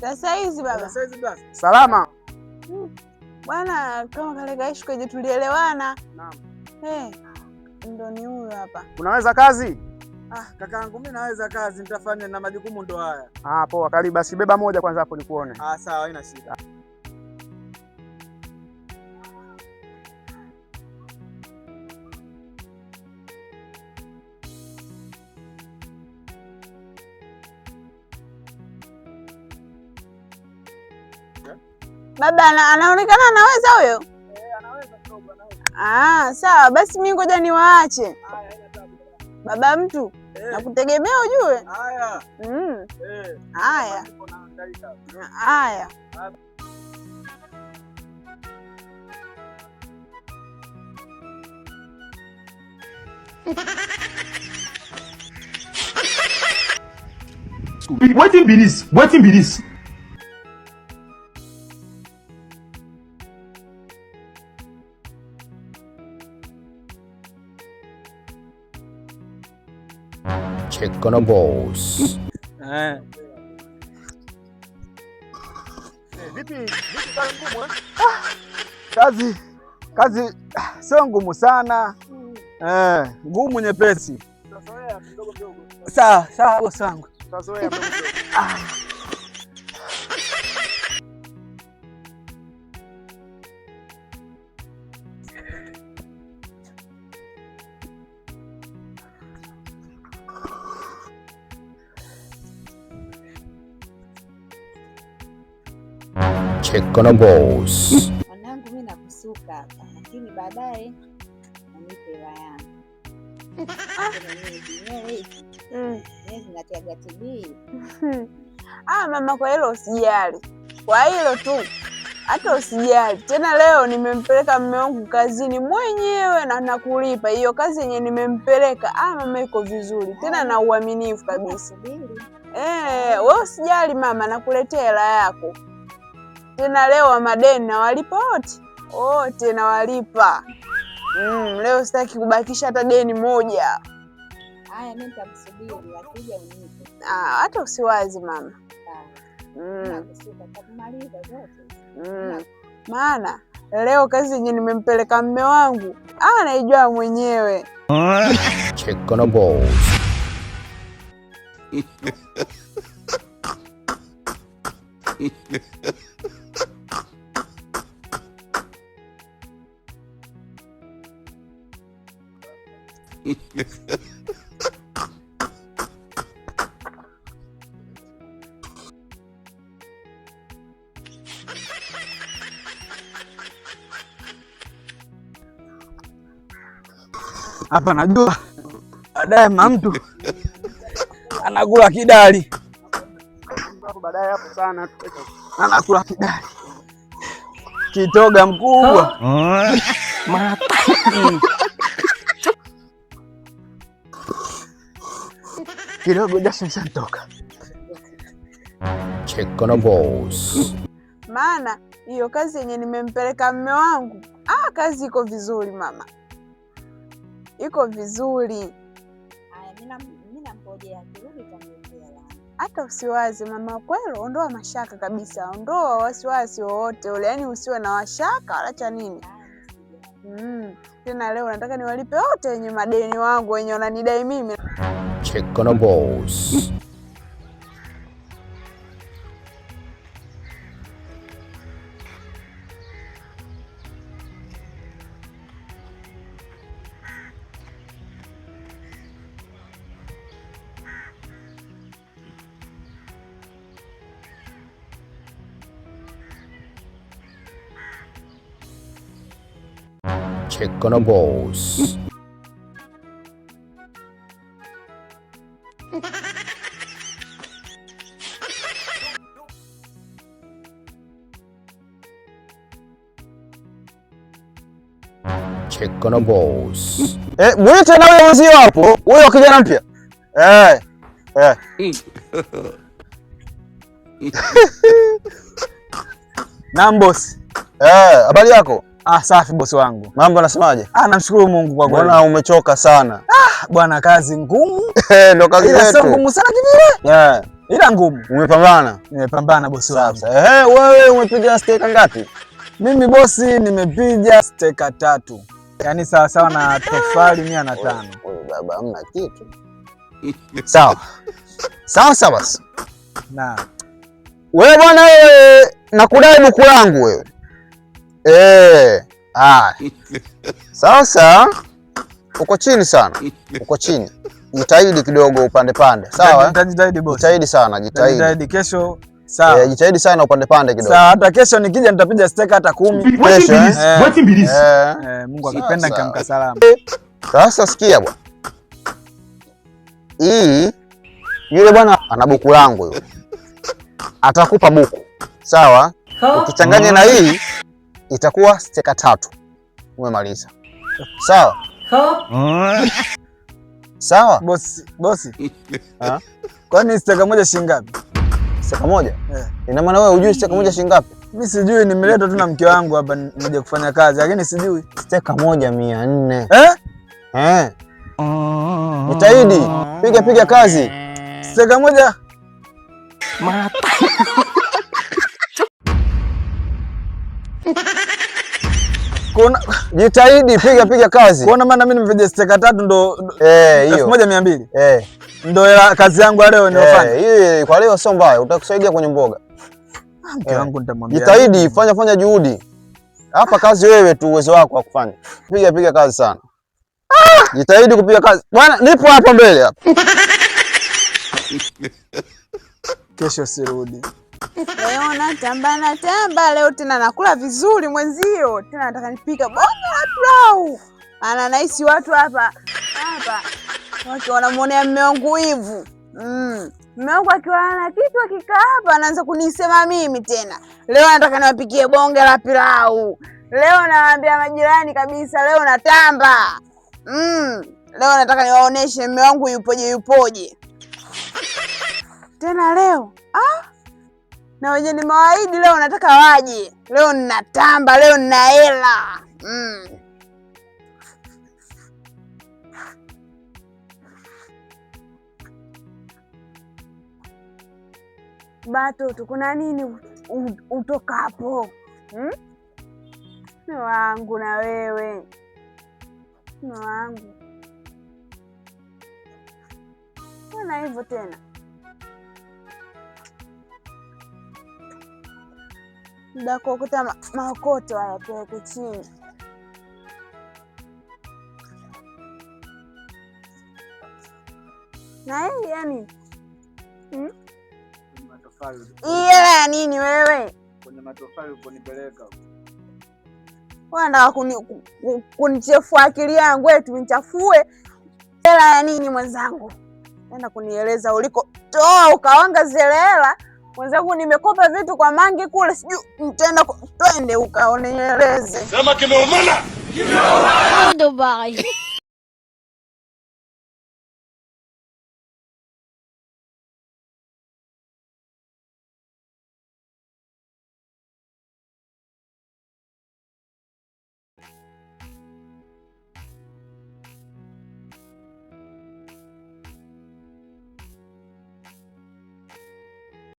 Sasa hizi baba. Sasa hizi basi. Salama. Bwana kama kale kaishi kwenye tulielewana. Naam. Ndo ni huyo hapa. Unaweza kazi? Kakaangu mimi naweza kazi, nitafanya na majukumu ndo haya. Poa, karibu basi beba moja kwanza hapo nikuone. Sawa, haina shida. Baba anaonekana anaweza huyo? Anaweza kidogo, anaweza. Sawa basi mimi ngoja niwaache. Baba mtu, nakutegemea ujue. Haya. Haya. Haya. Wetin be this? Wetin be this? Check on a boss. Vipi kazi ngumu Kazi sio ngumu sana. Ngumu nyepesi. Tutazoea kidogo kidogo. Sawa bosi wangu. Tutazoea kidogo. Check on a boss. Mwanangu mimi nakusuka hapa, lakini baadaye unipe hela yangu. Zinatiaga TV. Mama, kwa hilo usijali. Kwa hilo tu. Hata usijali. Tena leo nimempeleka mume wangu kazini mwenyewe na nakulipa. Hiyo kazi yenye nimempeleka, mama iko vizuri. Tena na uaminifu kabisa. Wewe usijali mama, nakuletea hela yako. Tena leo wa madeni na walipa wote na walipa. Leo sitaki kubakisha hata deni moja. Haya, mimi nitakusubiri akija unipe. Hata usiwazi mama. Nakusuka takumaliza zote. Maana leo kazi yenye nimempeleka mume wangu anaijua mwenyewe. Check on a boss. Hapa najua baadaye mtu anakula kidali. Baadaye hapo sana Anakula kidali. Kitoga mkubwa. Kidogo jasho ishanitoka. Check on a boss. Maana hiyo kazi yenye nimempeleka mume wangu, kazi iko vizuri mama. Iko vizuri. Haya, mimi namngojea kirudi kaniletea. Hata usiwaze mama, kweli ondoa mashaka kabisa. Ondoa wasiwasi wote ule, yaani usiwe na washaka wala cha nini. Tena leo nataka niwalipe wote wenye madeni wangu wenye wananidai mimi. Check on a boss. Check on a boss. Check on a boss. Mwite na wewe uzio hapo. Huyo kijana mpya. Naam boss. Habari yako? Safi bosi wangu. Mambo nasemaje? Namshukuru Mungu kwa kweli. Mbona umechoka sana? Bwana kazi ngumu. Ndio kazi yetu. Sio ngumu sana kivile. ila ngumu. Umepambana? Nimepambana bosi wangu. Wewe umepiga steka ngapi? Mimi bosi nimepiga steka 3. Yaani sawa sawa na tofali 105. Wewe baba hamna kitu. Sawa. Sawa basi. Na wewe bwana wewe nakudai buku langu wewe. Sasa uko chini sana. Uko chini. Jitahidi kidogo upande pande. Sawa? Nitajitahidi bosi. Jitahidi sana, Jitahidi kesho. Sawa. Jitahidi sana upande pande kidogo. Sawa, hata kesho nikija nitapiga steka hata 10. Kesho. Mungu akipenda nikamka salama. Sasa sikia bwana. Yule bwana ana buku langu yule. Atakupa buku. Sawa? Ukichanganya na hii itakuwa steka 3. Umemaliza. Sawa? Sawa? Bosi. Kwani steka moja shilingi ngapi? Steka moja? Ina maana wewe hujui steka moja shilingi ngapi? Mimi sijui, nimeletwa tu na mke wangu hapa nije kufanya kazi, lakini sijui. Steka moja 400. Jitahidi, piga kazi. Steka moja jitahidi, piga kazi. Kuona maana mimi nimepiga steka 3 ndo hiyo 1200. Ndo kazi yangu leo ninayofanya. Hii kwa leo sio mbaya, utakusaidia kwenye mboga. Mke wangu nitamwambia. Jitahidi, fanya juhudi. Hapa kazi wewe tu uwezo wako wa kufanya. Piga kazi sana. Jitahidi kupiga kazi. Bwana nipo hapa mbele hapa. Kesho sirudi. Leo natamba leo tena nakula vizuri mwenzio. Tena nataka nipika bonge la pilau. Ana naisi watu hapa. Watu wanamuonea mume wangu hivu. Mume wangu akiwa na kitu akikaa hapa anaanza kunisema mimi tena. Leo nataka niwapikie bonge la pilau. Leo nawaambia majirani kabisa leo natamba. Leo nataka niwaoneshe mume wangu yupoje. Tena leo. Na wenye nimewaahidi leo nataka waje. Leo ninatamba, leo nina hela. Batoto, kuna nini utokapo? Mume wangu na wewe. Mume wangu. Mbona hivyo tena? Muda kuokota maokoto haya tuweke chini. Na hii yani? Hela ya nini wewe? Kwenye matofali uponipeleka. Unataka kunichefua akili yangu eti nichafue? Hela ya nini mwenzangu? Nenda kunieleza uliko toa ukaonga zile hela. Mwenzangu nimekopa vitu kwa Mangi kule, sijui nitaenda twende ukaonieleze. Sema kimeumana. Ndo bye.